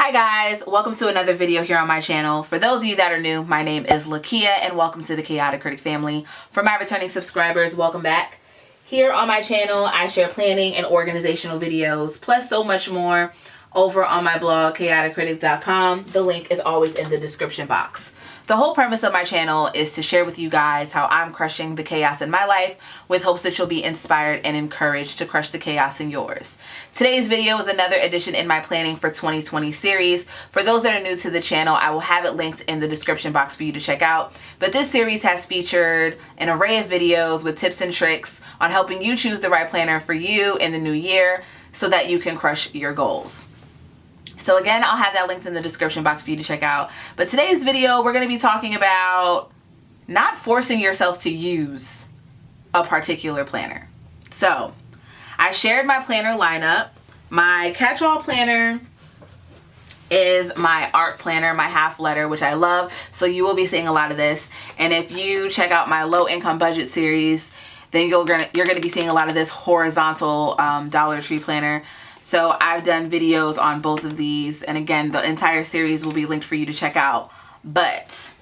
Hi guys, welcome to another video here on my channel. For those of you that are new, my name is Lakia and welcome to the Chaotic Critic family. For my returning subscribers, welcome back. Here on my channel, I share planning and organizational videos, plus so much more over on my blog, chaoticcritic.com. The link is always in the description box. The whole premise of my channel is to share with you guys how I'm crushing the chaos in my life with hopes that you'll be inspired and encouraged to crush the chaos in yours. Today's video is another addition in my Planning for 2020 series. For those that are new to the channel, I will have it linked in the description box for you to check out. But this series has featured an array of videos with tips and tricks on helping you choose the right planner for you in the new year so that you can crush your goals. So again, I'll have that linked in the description box for you to check out. But today's video, we're going to be talking about not forcing yourself to use a particular planner. So I shared my planner lineup. My catch-all planner is my art planner, my half letter, which I love. So you will be seeing a lot of this. And if you check out my low income budget series, then you're going to be seeing a lot of this horizontal Dollar Tree planner. So I've done videos on both of these, and again, the entire series will be linked for you to check out. But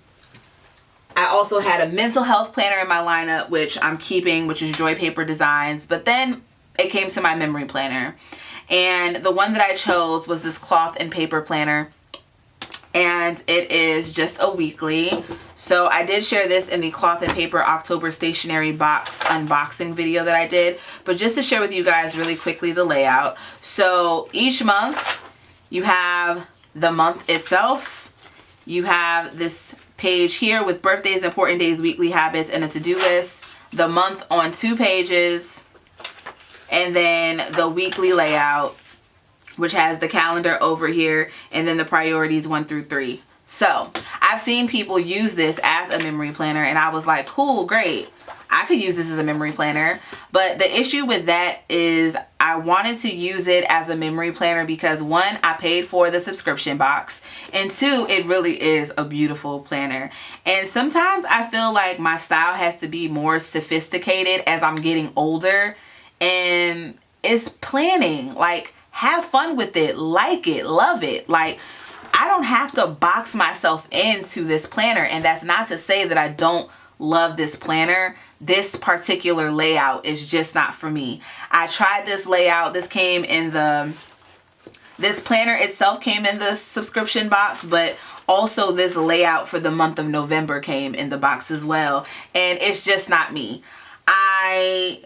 I also had a mental health planner in my lineup, which I'm keeping, which is Joy Paper Designs. But then it came to my memory planner, and the one that I chose was this cloth and paper planner, and it is just a weekly. So I did share this in the cloth and paper October stationery box unboxing video that I did, but just to share with you guys really quickly the layout. So each month you have the month itself, you have this page here with birthdays, important days, weekly habits, and a to-do list, the month on 2 pages, and then the weekly layout, which has the calendar over here, and then the priorities 1 through 3. So I've seen people use this as a memory planner, and I was like, cool, great, I could use this as a memory planner. But the issue with that is I wanted to use it as a memory planner because 1, I paid for the subscription box, and 2, it really is a beautiful planner. And sometimes I feel like my style has to be more sophisticated as I'm getting older, and it's planning. Like, have fun with it, like it, love it. Like, I don't have to box myself into this planner, and that's not to say that I don't love this planner. This particular layout is just not for me. I tried this layout. This planner itself came in the subscription box, but also this layout for the month of November came in the box as well, and it's just not me. I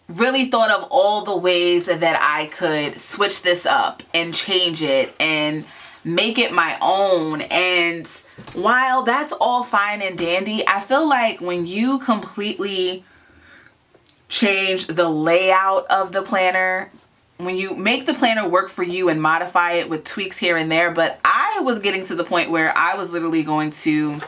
really thought of all the ways that I could switch this up and change it and make it my own. And while that's all fine and dandy, I feel like when you completely change the layout of the planner, when you make the planner work for you and modify it with tweaks here and there, but I was getting to the point where I was literally going to,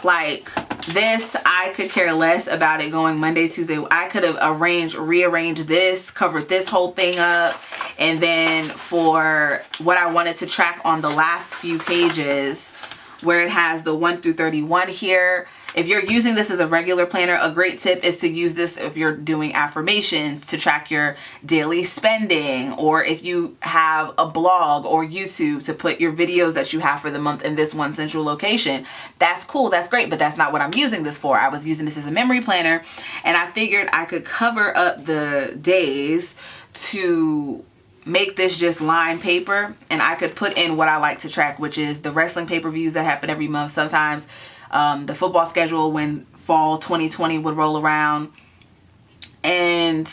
like, this, I could care less about it going Monday, Tuesday. I could have rearranged this, covered this whole thing up, and then for what I wanted to track on the last few pages where it has the 1 through 31 here. If you're using this as a regular planner, a great tip is to use this if you're doing affirmations to track your daily spending, or if you have a blog or YouTube to put your videos that you have for the month in this one central location. That's cool, that's great, but that's not what I'm using this for. I was using this as a memory planner, and I figured I could cover up the days to make this just lined paper, and I could put in what I like to track, which is the wrestling pay-per-views that happen every month, sometimes the football schedule when fall 2020 would roll around, and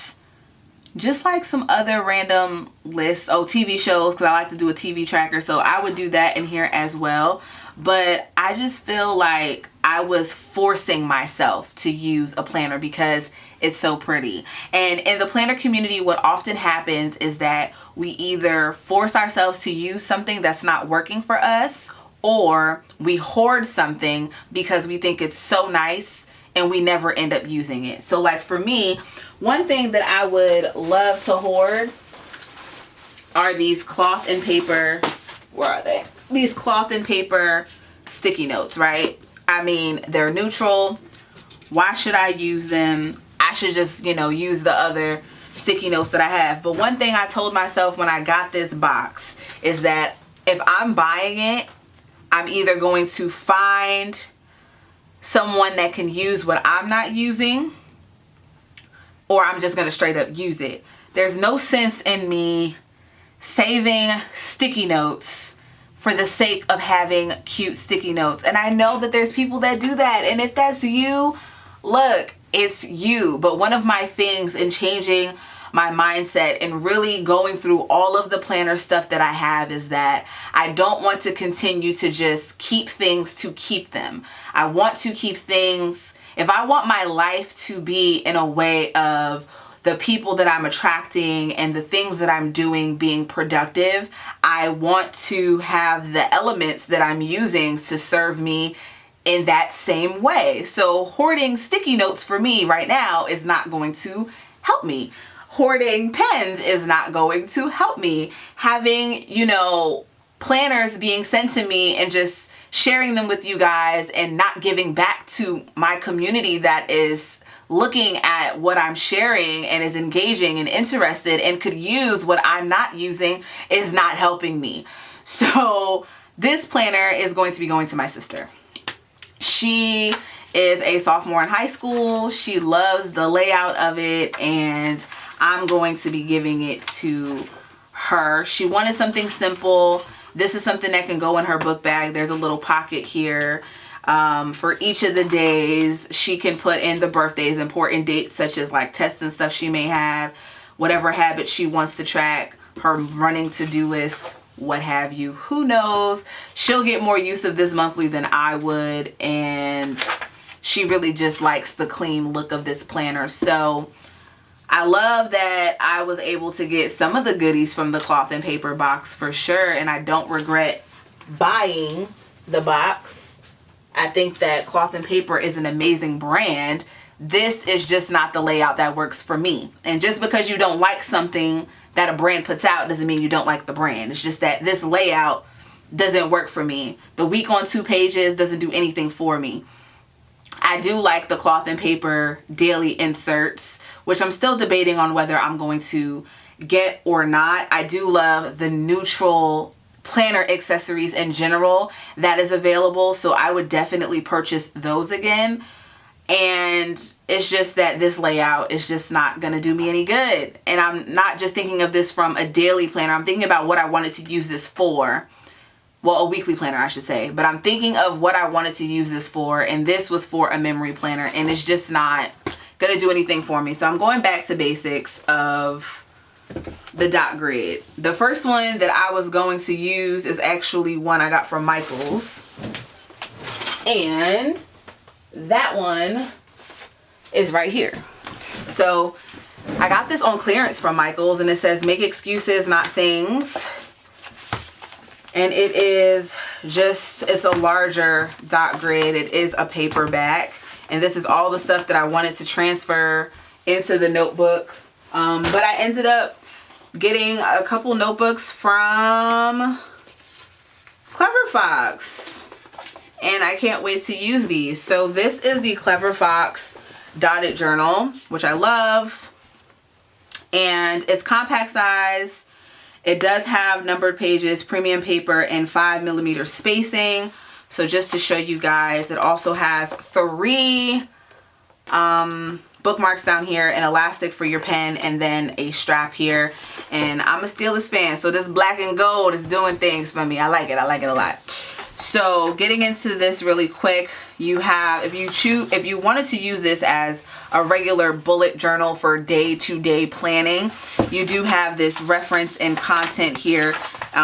just like some other random lists. Oh, TV shows, because I like to do a TV tracker, so I would do that in here as well. But I just feel like I was forcing myself to use a planner because it's so pretty. And in the planner community, what often happens is that we either force ourselves to use something that's not working for us, or we hoard something because we think it's so nice and we never end up using it. So like for me, one thing that I would love to hoard are these cloth and paper, where are they? These cloth and paper sticky notes, right? I mean, they're neutral. Why should I use them? I should just, use the other sticky notes that I have. But one thing I told myself when I got this box is that if I'm buying it, I'm either going to find someone that can use what I'm not using, or I'm just going to straight up use it. There's no sense in me saving sticky notes for the sake of having cute sticky notes. And I know that there's people that do that. And if that's you, look, it's you. But one of my things in changing my mindset and really going through all of the planner stuff that I have is that I don't want to continue to just keep things to keep them. I want to keep things, if I want my life to be in a way of the people that I'm attracting and the things that I'm doing being productive, I want to have the elements that I'm using to serve me in that same way. So hoarding sticky notes for me right now is not going to help me. Hoarding pens is not going to help me. Having, you know, planners being sent to me and just sharing them with you guys and not giving back to my community that is looking at what I'm sharing and is engaging and interested and could use what I'm not using is not helping me. So this planner is going to be going to my sister. She is a sophomore in high school. She loves the layout of it, and I'm going to be giving it to her. She wanted something simple. This is something that can go in her book bag. There's a little pocket here for each of the days. She can put in the birthdays, important dates such as like tests and stuff she may have, whatever habits she wants to track, her running to-do list, what have you. Who knows? She'll get more use of this monthly than I would, and she really just likes the clean look of this planner. So I love that I was able to get some of the goodies from the cloth and paper box for sure, and I don't regret buying the box. I think that Cloth and Paper is an amazing brand. This is just not the layout that works for me. And just because you don't like something that a brand puts out doesn't mean you don't like the brand. It's just that this layout doesn't work for me. The week on 2 pages doesn't do anything for me. I do like the Cloth and Paper daily inserts, which I'm still debating on whether I'm going to get or not. I do love the neutral planner accessories in general that is available, so I would definitely purchase those again. And it's just that this layout is just not going to do me any good. And I'm not just thinking of this from a daily planner. I'm thinking about what I wanted to use this for. Well, a weekly planner, I should say. But I'm thinking of what I wanted to use this for. And this was for a memory planner. And it's just not going to do anything for me. So I'm going back to basics of the dot grid. The first one that I was going to use is actually one I got from Michael's. And that one is right here. So I got this on clearance from Michael's, and it says make excuses, not things. And it is just, it's a larger dot grid. It is a paperback, and this is all the stuff that I wanted to transfer into the notebook. But I ended up getting a couple notebooks from Clever Fox, and I can't wait to use these. So this is the Clever Fox dotted journal, which I love, and it's compact size. It does have numbered pages, premium paper, and 5mm spacing. So just to show you guys, it also has 3 bookmarks down here, an elastic for your pen, and then a strap here. And I'm a Steelers fan, so this black and gold is doing things for me. I like it. I like it a lot. So getting into this really quick, you have, if you wanted to use this as a regular bullet journal for day-to-day planning, you do have this reference and content here.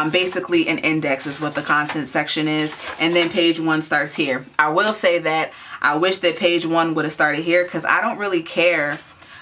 Basically an index is what the content section is, and then page 1 starts here. I will say that I wish that page 1 would have started here, because I don't really care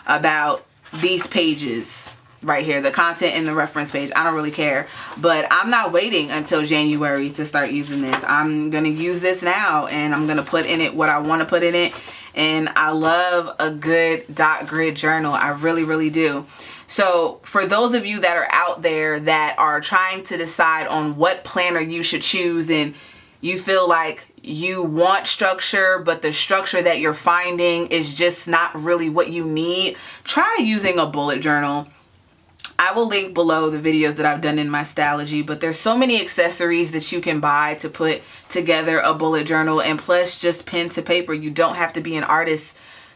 about these pages right here, the content and the reference page. I don't really care, but I'm not waiting until January to start using this. I'm gonna use this now, and I'm gonna put in it what I want to put in it. And I love a good dot grid journal. I really, really do. So for those of you that are out there that are trying to decide on what planner you should choose, and you feel like you want structure, but the structure that you're finding is just not really what you need, try using a bullet journal. I will link below the videos that I've done in my Stylogy, but there's so many accessories that you can buy to put together a bullet journal, and plus just pen to paper. You don't have to be an artist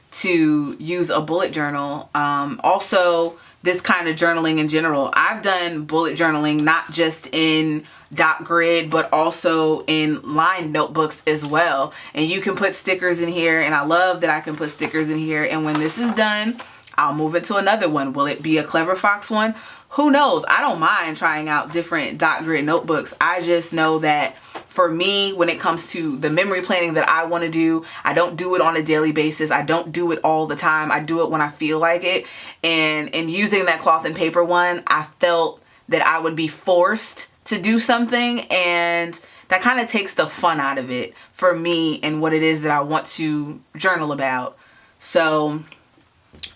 to use a bullet journal. Also, this kind of journaling in general. I've done bullet journaling not just in dot grid, but also in lined notebooks as well. And you can put stickers in here, and I love that I can put stickers in here. And when this is done, I'll move it to another one. Will it be a Clever Fox one? Who knows? I don't mind trying out different dot grid notebooks. I just know that for me, when it comes to the memory planning that I want to do, I don't do it on a daily basis. I don't do it all the time. I do it when I feel like it. And in using that cloth and paper one, I felt that I would be forced to do something, and that kind of takes the fun out of it for me and what it is that I want to journal about. So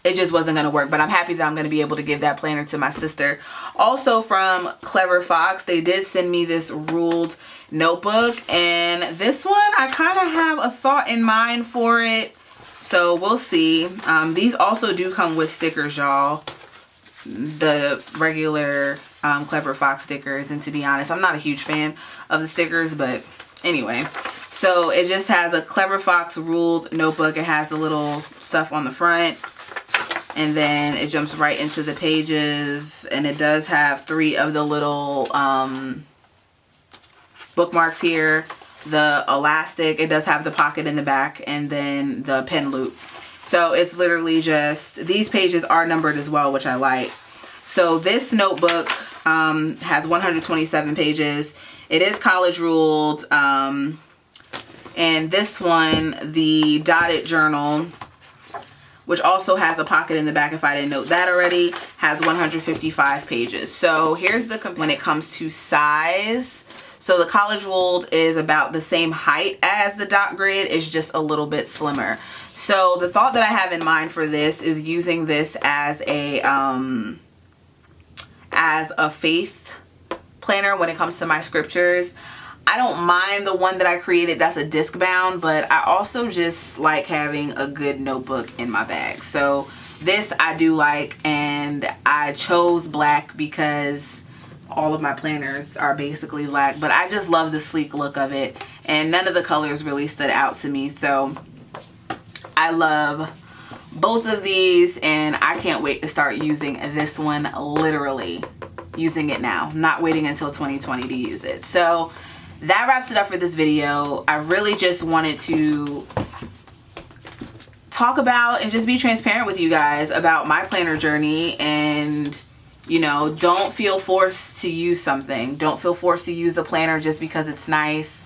it just wasn't going to work, but I'm happy that I'm going to be able to give that planner to my sister. Also from Clever Fox, they did send me this ruled notebook, and this one I kind of have a thought in mind for it, so we'll see. These also do come with stickers, y'all, the regular Clever Fox stickers, and to be honest, I'm not a huge fan of the stickers, but anyway. So it just has a Clever Fox ruled notebook. It has the little stuff on the front, and then it jumps right into the pages, and it does have 3 of the little bookmarks here, the elastic, it does have the pocket in the back, and then the pen loop. So it's literally just, these pages are numbered as well, which I like. So this notebook has 127 pages. It is college ruled, and this one, the dotted journal, which also has a pocket in the back if I didn't note that already, has 155 pages. So here's the when it comes to size. So the college ruled is about the same height as the dot grid, it's just a little bit slimmer. So the thought that I have in mind for this is using this as a faith planner when it comes to my scriptures. I don't mind the one that I created that's a disc bound, but I also just like having a good notebook in my bag. So this I do like, and I chose black because all of my planners are basically black, but I just love the sleek look of it, and none of the colors really stood out to me. So I love both of these, and I can't wait to start using this one, literally using it now, not waiting until 2020 to use it. So that wraps it up for this video. I really just wanted to talk about and just be transparent with you guys about my planner journey, and you know, don't feel forced to use something. Don't feel forced to use a planner just because it's nice.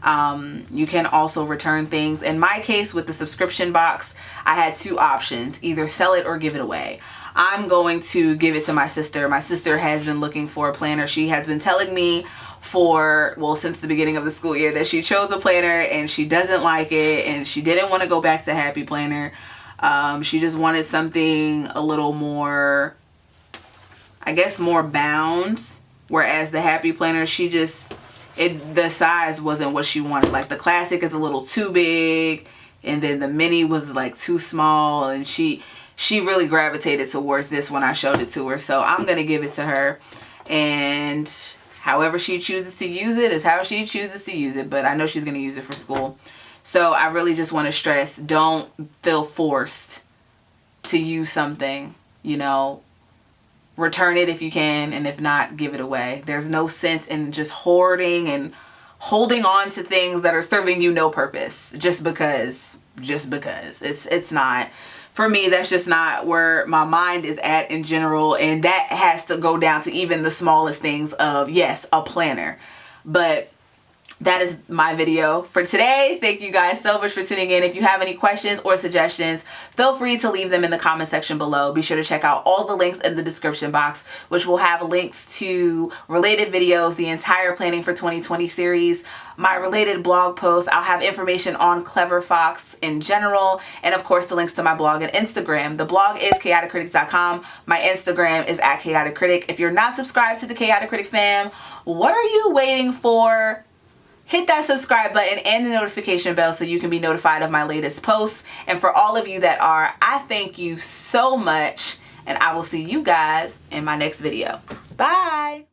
You can also return things. In my case with the subscription box, I had 2 options, either sell it or give it away. I'm going to give it to my sister. My sister has been looking for a planner. She has been telling me for, well, since the beginning of the school year that she chose a planner and she doesn't like it, and she didn't want to go back to Happy Planner. She just wanted something a little more, I guess, more bound, whereas the Happy Planner, she just, the size wasn't what she wanted. Like the classic is a little too big, and then the mini was like too small, and she really gravitated towards this when I showed it to her. So I'm gonna give it to her, and however she chooses to use it is how she chooses to use it, but I know she's gonna use it for school. So I really just want to stress, don't feel forced to use something, you know. Return it if you can, and if not, give it away. There's no sense in just hoarding and holding on to things that are serving you no purpose just because. It's not. For me, that's just not where my mind is at in general, and that has to go down to even the smallest things of, yes, a planner. But that is my video for today. Thank you guys so much for tuning in. If you have any questions or suggestions, feel free to leave them in the comment section below. Be sure to check out all the links in the description box, which will have links to related videos, the entire Planning for 2020 series, my related blog posts. I'll have information on Clever Fox in general, and of course the links to my blog and Instagram. The blog is chaoticcritic.com. My Instagram is @chaoticcritic. If you're not subscribed to the Chaotic Critic fam, what are you waiting for? Hit that subscribe button and the notification bell so you can be notified of my latest posts. And for all of you that are, I thank you so much, and I will see you guys in my next video. Bye.